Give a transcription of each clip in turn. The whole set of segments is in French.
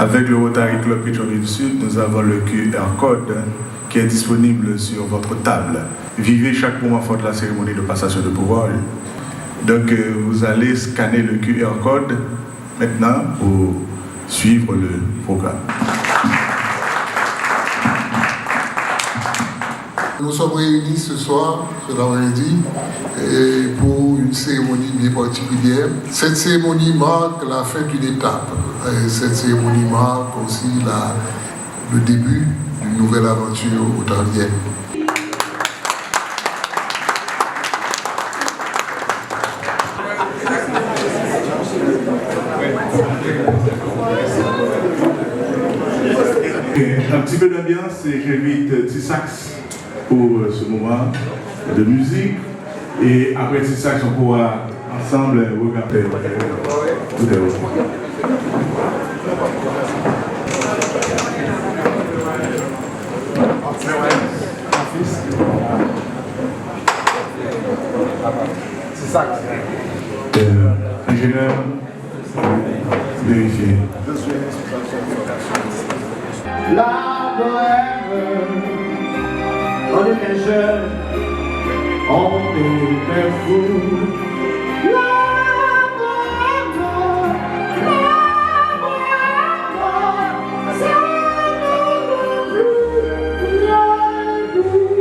Avec le Rotary Club Pétionville Sud, nous avons le QR code qui est disponible sur votre table. Vivez chaque moment fort de la cérémonie de passation de pouvoir. Donc vous allez scanner le QR code maintenant pour suivre le programme. Nous sommes réunis ce soir, je l'avais dit, pour une cérémonie bien particulière. Cette cérémonie marque la fin d'une étape. Et cette cérémonie marque aussi le début d'une nouvelle aventure otarienne. Un petit peu d'ambiance et j'invite Tissax pour ce moment de musique. Et après Tissax, on pourra ensemble regarder tout est bon. Ingénieur, vérifier. La bohème, on était jeunes, on était fous. La bohème, ça ne plus rien du tout.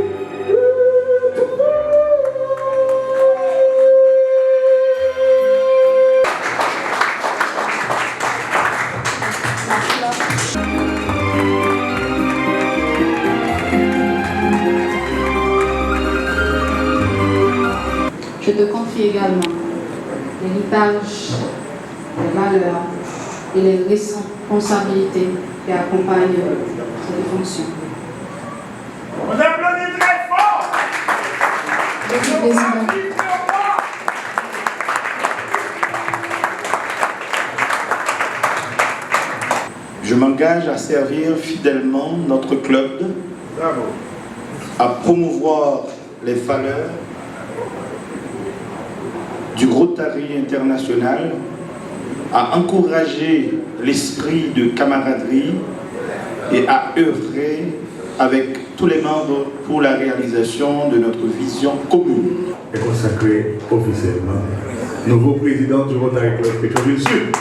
Je te confie également l'héritage, les valeurs et les responsabilités qui accompagnent cette fonction. On applaudit très fort! Monsieur le Président, je m'engage à servir fidèlement notre club, à promouvoir les valeurs du Rotary international, à encourager l'esprit de camaraderie et à œuvrer avec tous les membres pour la réalisation de notre vision commune. Et consacré officiellement nouveau président du Rotary Club Pétionville Sud.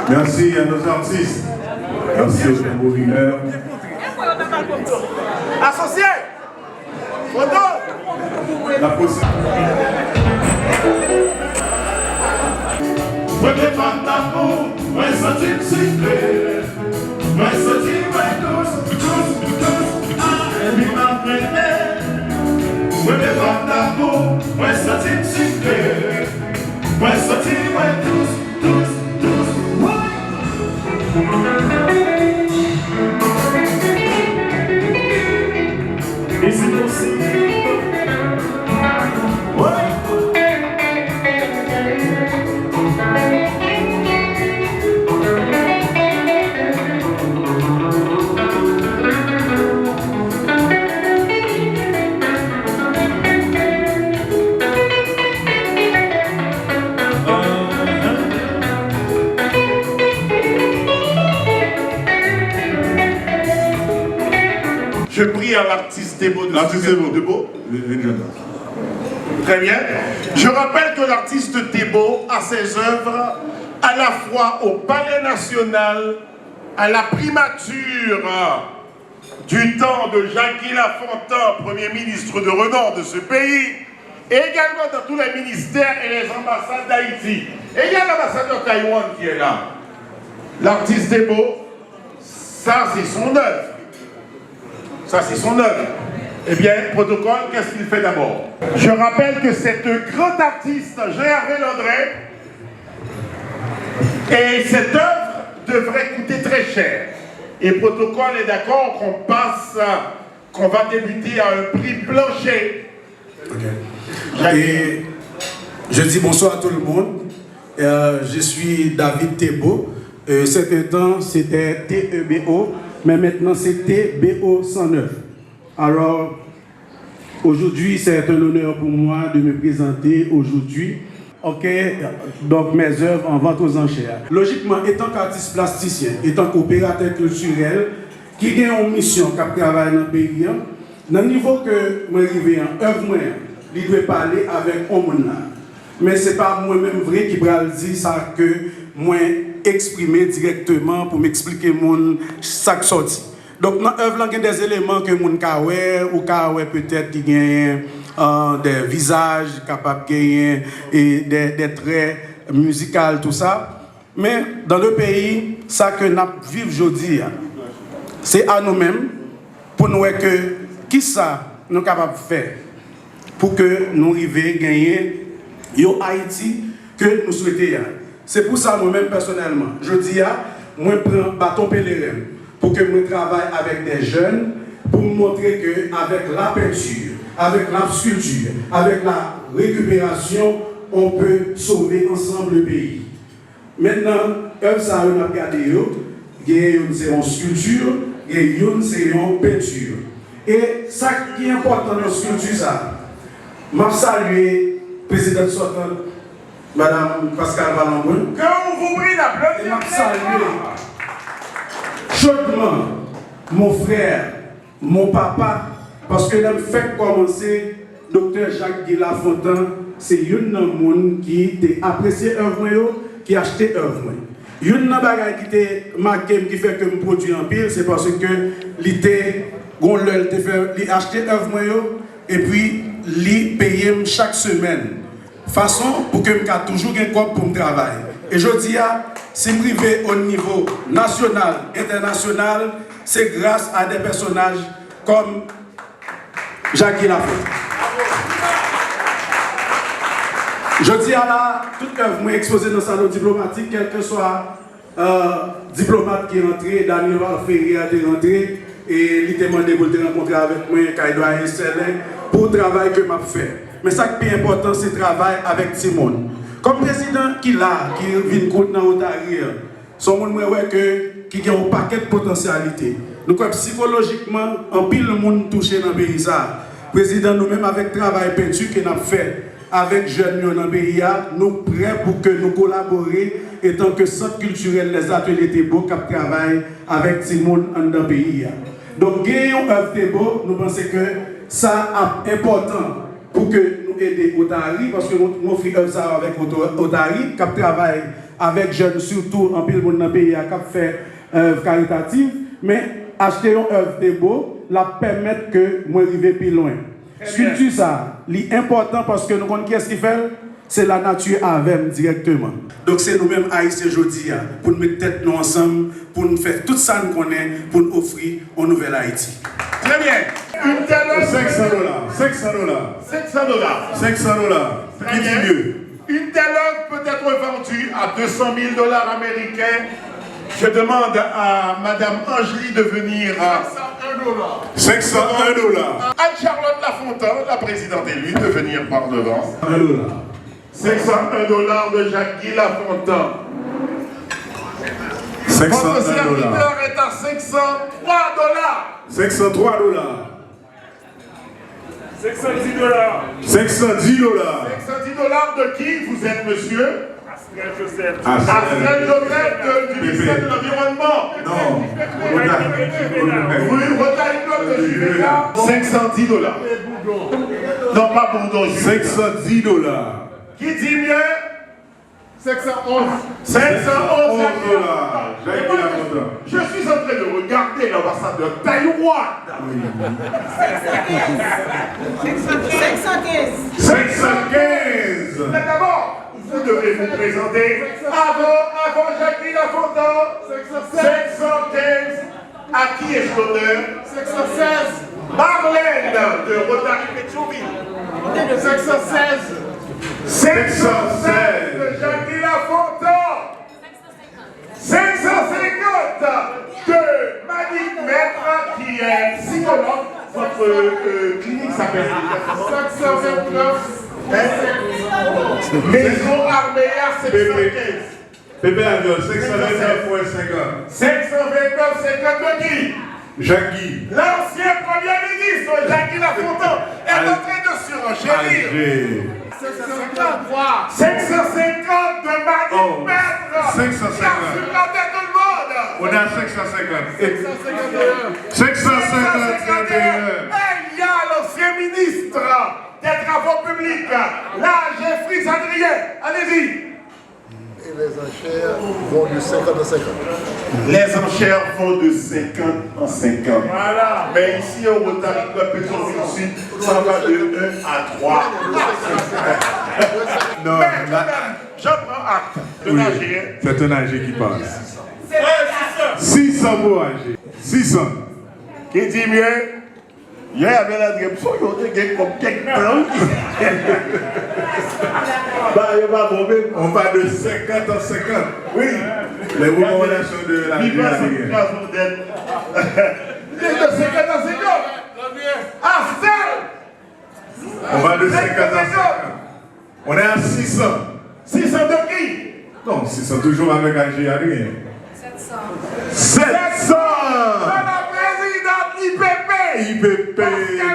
Merci à nos artistes. Merci aux tambourinaires. Associé. Photo. La possibilité. Moi je demande d'amour, moi senti le secret. Moi senti moi tous, ah, et puis m'a prêté. Moi je demande d'amour, moi senti le secret. Moi senti moi tous, et c'est possible. Je prie à l'artiste Thébault de L'artiste Thébault. Très bien. Je rappelle que l'artiste Thébault a ses œuvres à la fois au Palais National, à la primature du temps de Jacques Lafontaine, Premier ministre de renom de ce pays, et également dans tous les ministères et les ambassades d'Haïti. Et il y a l'ambassadeur Taïwan qui est là. L'artiste Thébault, ça c'est son œuvre. Ça, c'est son œuvre. Eh bien, protocole, qu'est-ce qu'il fait d'abord? Je rappelle que c'est un grand artiste, Jean-Hervé Landré, et cette œuvre devrait coûter très cher. Et protocole est d'accord qu'on va débuter à un prix plancher. Okay. Et je dis bonsoir à tout le monde. Je suis David Thébault. Cet temps, c'était TEBO. Mais maintenant, c'est TBO 109. Alors, aujourd'hui, c'est un honneur pour moi de me présenter aujourd'hui. Ok, donc mes œuvres en vente aux enchères. Logiquement, étant qu'artiste plasticien, étant qu'opérateur culturel, qui a une mission, qui travaille dans le pays, dans le niveau que moi arrive en œuvre, il doit parler avec un monde là. Mais ce n'est pas moi-même vrai qui va dire ça que moi exprimer directement pour m'expliquer mon sac sorti. Donc dans l'œuvre il y a des éléments que mon kawe ou kawe peut-être qui gagne des visages capables de gagner et des traits musicaux tout ça. Mais dans le pays, ça que nous vivons aujourd'hui, c'est à nous-mêmes pour nous que qui ça nous sommes capables de faire pour que nous arrivions à gagner yo Haïti que nous souhaitons. C'est pour ça, moi-même, personnellement, je dis, moi, je prends bâton pèlerin pour que je travaille avec des jeunes, pour montrer qu'avec la peinture, avec la sculpture, avec la récupération, on peut sauver ensemble le pays. Maintenant, ça, on a regardé, c'est une sculpture, et une, c'est une peinture. Et ça qui est important dans la sculpture, ça, je salue le président sortant, Madame Pascal Valenbrun. Que on vous prie d'applaudir. Je salue chaudement mon frère, mon papa, parce que le fait commencer, Dr. Jacques Lafontaine, c'est une personne qui a apprécié l'œuvre, qui a acheté l'œuvre. Une chose qui était marquée, qui fait que je produis en pile, c'est parce que l'ité, il a acheté l'œuvre et puis il paye chaque semaine. Façon pour que je puisse toujours un corps pour me travailler. Et je dis, si je arrive au niveau national, international, c'est grâce à des personnages comme Jacques Lafontaine. Je dis à la, toute œuvre exposée dans le salon diplomatique, quel que soit diplomate qui est rentré, Daniel Ferry est rentré, et il m'a demandé de rencontrer avec moi, Kaïdoua Esselin, pour le travail que je fais. Mais ça qui est important, c'est le travail avec Simone. Comme président qui là, qui vient contre dans l'Otari, son monde qui a un paquet de potentialités. Donc psychologiquement, en pile le monde touché dans le pays. Président, nous-mêmes avec le travail peinture que nous avons fait avec jeunes dans le pays, nous sommes prêts pour que nous collaborer et tant que centre culturel, les ateliers Thébault qui travaillent avec Simone dans le pays. Donc, gagnons œuvre Thébault, nous pensons que ça est important pour que nous aidions Otari, parce que nous faisons œuvre avec Otari qui travaille avec jeunes, surtout en pile dans le pays, à faire œuvre caritative, mais acheter une œuvre de beau, la permettre que moi arriver plus loin. Sculpture ça, l'important parce que nous connaissons qu'est-ce qu'il fait, c'est la nature avec directement. Donc c'est nous-mêmes haïtiens aujourd'hui pour nous mettre tête nous ensemble, pour nous faire tout ça nous connaît, pour nous offrir au nouvel Haïti. Très bien. Une telle œuvre. $500. Qui dit mieux? Une telle œuvre peut être vendue à $200,000 américains. Je demande à Madame Angélie de venir à $501. Anne-Charlotte Lafontaine, la présidente élue, de venir par devant. $501 de Jacques-Guy Lafontaine. Votre serviteur est à $503. $503. $510. $510 de qui vous êtes, monsieur? Astrid Joseph du ministère de l'Environnement. Non. $510. Non, pas Bourdon. $510. Qui dit mieux? 511. Je suis en train de regarder l'ambassadeur Taïwan. 515. Mais d'abord, vous devez vous présenter avant Jacques-Guy Lafontaine. 515. À qui est l'honneur? 516. Marlène de Rotary Pétionville. 516. 516 de Jacques-Guy Lafontaine. 550 de Malik Maître qui est psychologue. Votre clinique s'appelle 529. Maison Arméa 715. Pépé Avion, 529,50. 529,50 de qui? Jacques-Guy. L'ancien Premier ministre Jacques-Guy Lafontaine est en train de surenchérir. 550 de Malik Maître. 550. Qui a supplanté tout le monde. On est à 550. 551. Il y a l'ancien ministre des Travaux publics, là, Jeffrey Sadrien. Allez-y. Et les enchères vont de 50 à 50. Les enchères vont de 50 en 50. Voilà. Mais ici, au Rotary Club Pétionville Sud, ça va de 1 à 3. Non, Mais je prends acte de l'AG. c'est un AG qui parle. 600 mots AG. 600. Qui dit mieux? Il y avait la direction, il y a comme quelqu'un. On va de 50 en 50. Oui. Les recommandations de la vie. De 50 à 50. Astel. On va de 50 à 50. On est à 600. 600 de qui? Non, 600 toujours avec AG, rien. 700. La présidente IPP. IPP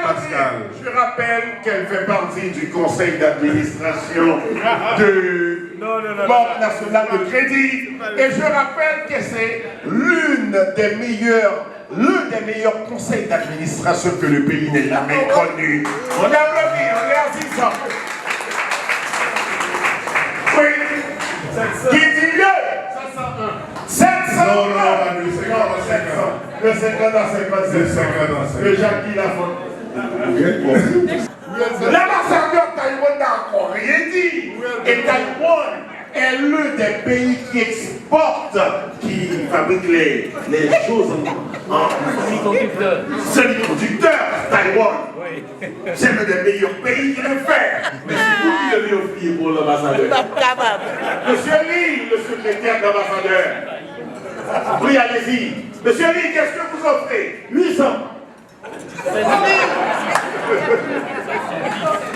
Pascal. Je rappelle qu'elle fait partie du conseil d'administration de Banque nationale de crédit. Et je rappelle que c'est l'un des meilleurs conseils d'administration que le pays n'ait jamais connu. On applaudit, on est à 600. Oui. Qui dit mieux? 700. Non, de 50 à 50. De 50 à 50. De Jacques-Guy Lafontaine. L'ambassadeur Taïwan n'a encore rien dit. Et Taïwan est l'un des pays qui exporte, qui fabrique les choses en semi-conducteurs. Taïwan. C'est l'un des meilleurs pays qui le fait. Mais si vous devez offrir pour l'ambassadeur. Monsieur Lee, le secrétaire d'ambassadeur. Oui, allez-y. Monsieur Lee, qu'est-ce que vous offrez? 800.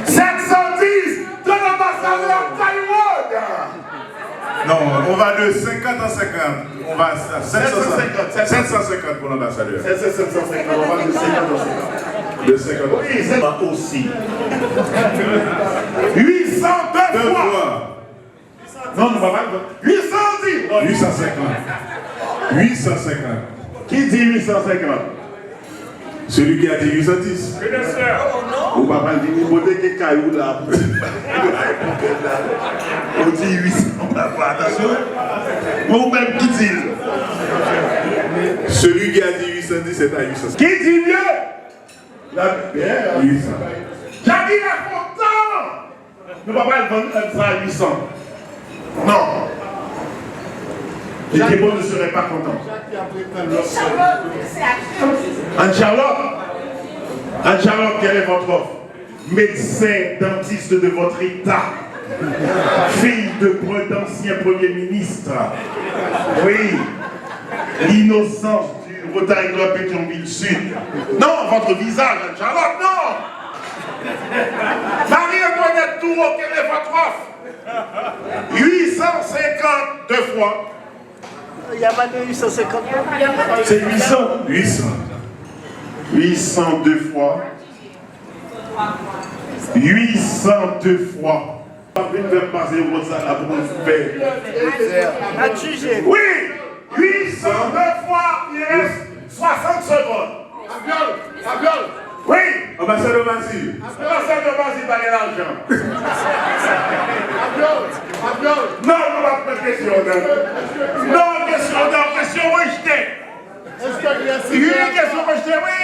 710 de l'ambassadeur Taïwan. Non, on va de 50 à 50. On va à 750 pour l'ambassadeur. 750, on va de 50 à 50. De 50 à 50. Oui, c'est aussi. 800 deux fois. Non, non, pas 810. 850. 850. Qui dit 850? Celui qui a dit 810. Ou papa dit, il faut que caillou là. On dit 800, attention. Ou même qui dit? Celui qui a dit 810, c'est à 800. Qui dit mieux? La bière. 800. J'ai dit la content. Ne va pas le vendre ça à 800. Non. Les Thébo ne seraient pas contents. Anne-Charlotte, quelle est votre offre? Médecin, dentiste de votre état, fille d'ancien Premier ministre. Oui, l'innocence du Rotary Club Pétionville Sud. Non, votre visage, Anne-Charlotte, non. Marie-Antoinette Toureau, quelle est votre offre? 852 fois. Il n'y a pas de 850. C'est 800. 800. 802 fois. 802 fois. Une veut passer au ça pour nous faire. À juger. Oui, 802 fois, il reste 60 secondes. Fabiola. Oui. Ambassadeur Basile. Ambassadeur Basile, pas l'argent. Non, on va pas de question. Non, question rejetée. Une question rejetée, oui.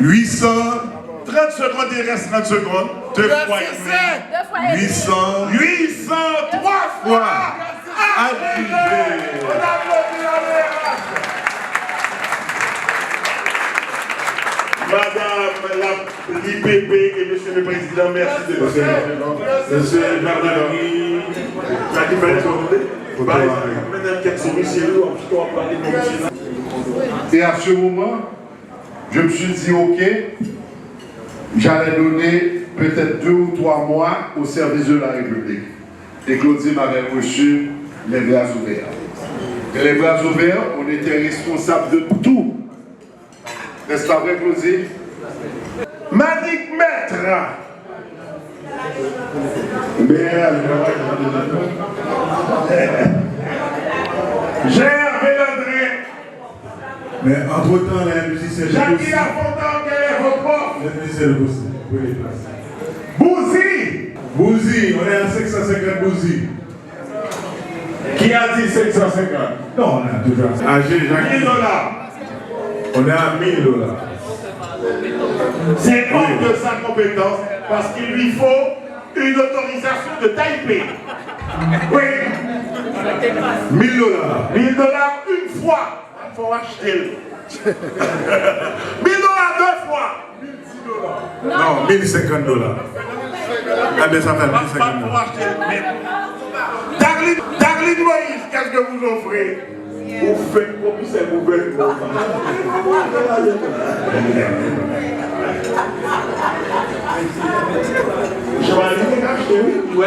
800. 30 secondes, il reste 30 secondes. 2 fois. 800. 803 fois. Adjugé. On applaudit la mère. Madame l'IPP et Monsieur le Président, merci de votre présence. Monsieur Jardin, et à ce moment, je me suis dit, ok, j'allais donner peut-être 2 ou 3 mois au service de la République. Et Claudie m'avait reçu les bras ouverts. Et les bras ouverts, on était responsable de tout. N'est-ce pas vrai, Claudie? Manik Maître. Gervais Landré. Mais entre-temps, la musicien de Jackie Lafontaine, quel est votre prof? Le musicien de Bouzy. Bouzy. Bouzy, on est à 550 Bouzy. Qui a dit 550? Non, on a toujours. Ah, j'ai 1000 $. On est à 1000 $. C'est hors de sa compétence parce qu'il lui faut une autorisation de Taipei. Oui. 1000 $. 1000 $ une fois. Il faut acheter. 1000 $ 2 fois. 1010 $. Non, 1050 $. Ah bien, ça fait 1050 $. Pour acheter. Darlene Moïse, qu'est-ce que vous offrez? Vous faites comme c'est gouvernement. Je vais aller acheter, oui.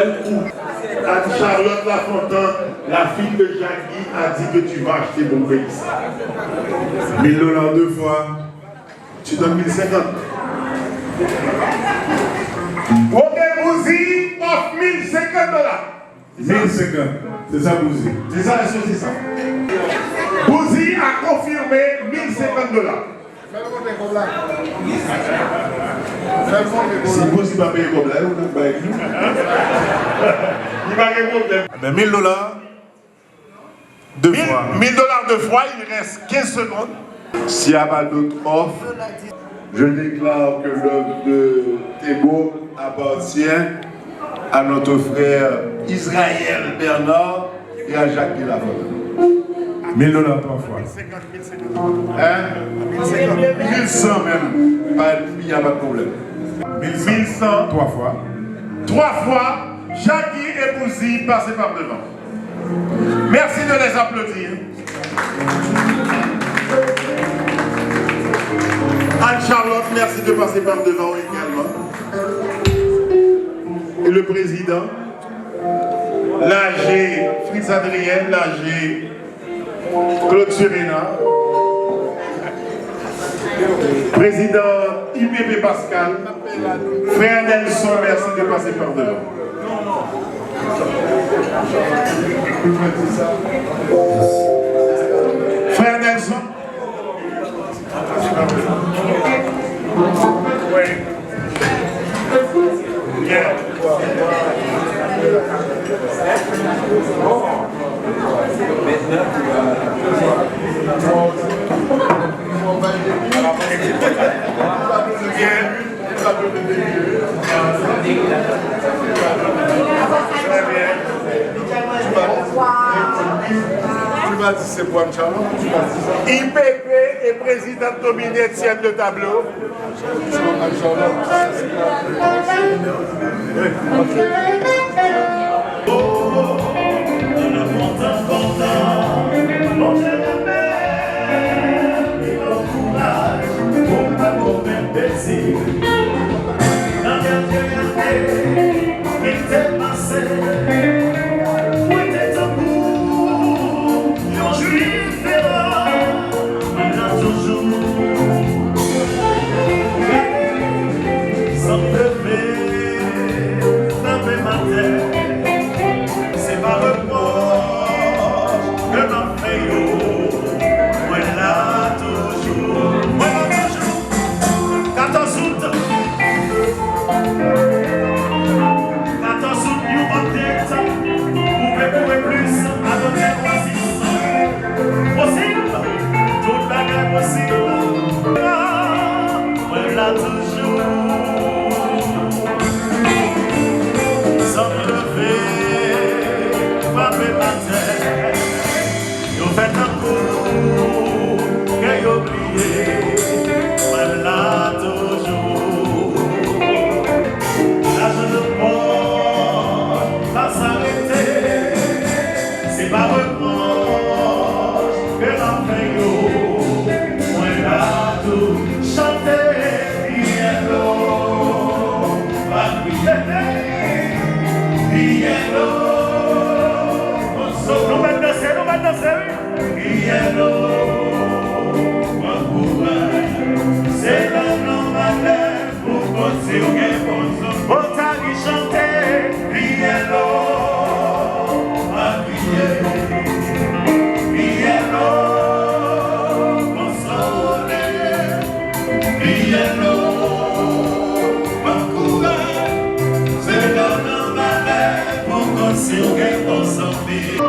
Anne-Charlotte Lafontaine, la fille de Jackie, a dit que tu vas acheter mon pays. 1000 $ 2 fois. Tu donnes 1050. Ok, Bouzy offre 1050 $. 1050. C'est ça, Bouzy. C'est ça, c'est ça. Bouzy a confirmé 1050 $. Si Bouzy va payer comme là, on va payer nous. Il va répondre. Mais 1000 $ 2 fois. 1000 $ 2 fois, il reste 15 secondes. S'il n'y a pas d'autres offres, je déclare que l'œuvre de Thébo appartient à notre frère Israël Bernard et à Jackie Lafontaine. 1000 $ 3 fois. 1100 même. Il n'y a pas de problème. 1100. 3 fois. 3 fois, Jackie et Bouzy passez par devant. Merci de les applaudir. Anne-Charlotte, merci de passer par devant également. Et le président, l'AG Fritz Adrien, l'AG Claude Surena, président IPP Pascal, frère Nelson, merci de passer par devant. Frère Nelson. Oui. Bien. Tu m'as dit c'est quoi, Mchalo? IPP et président Dominé tiennent le tableau. Se alguém possa ouvir.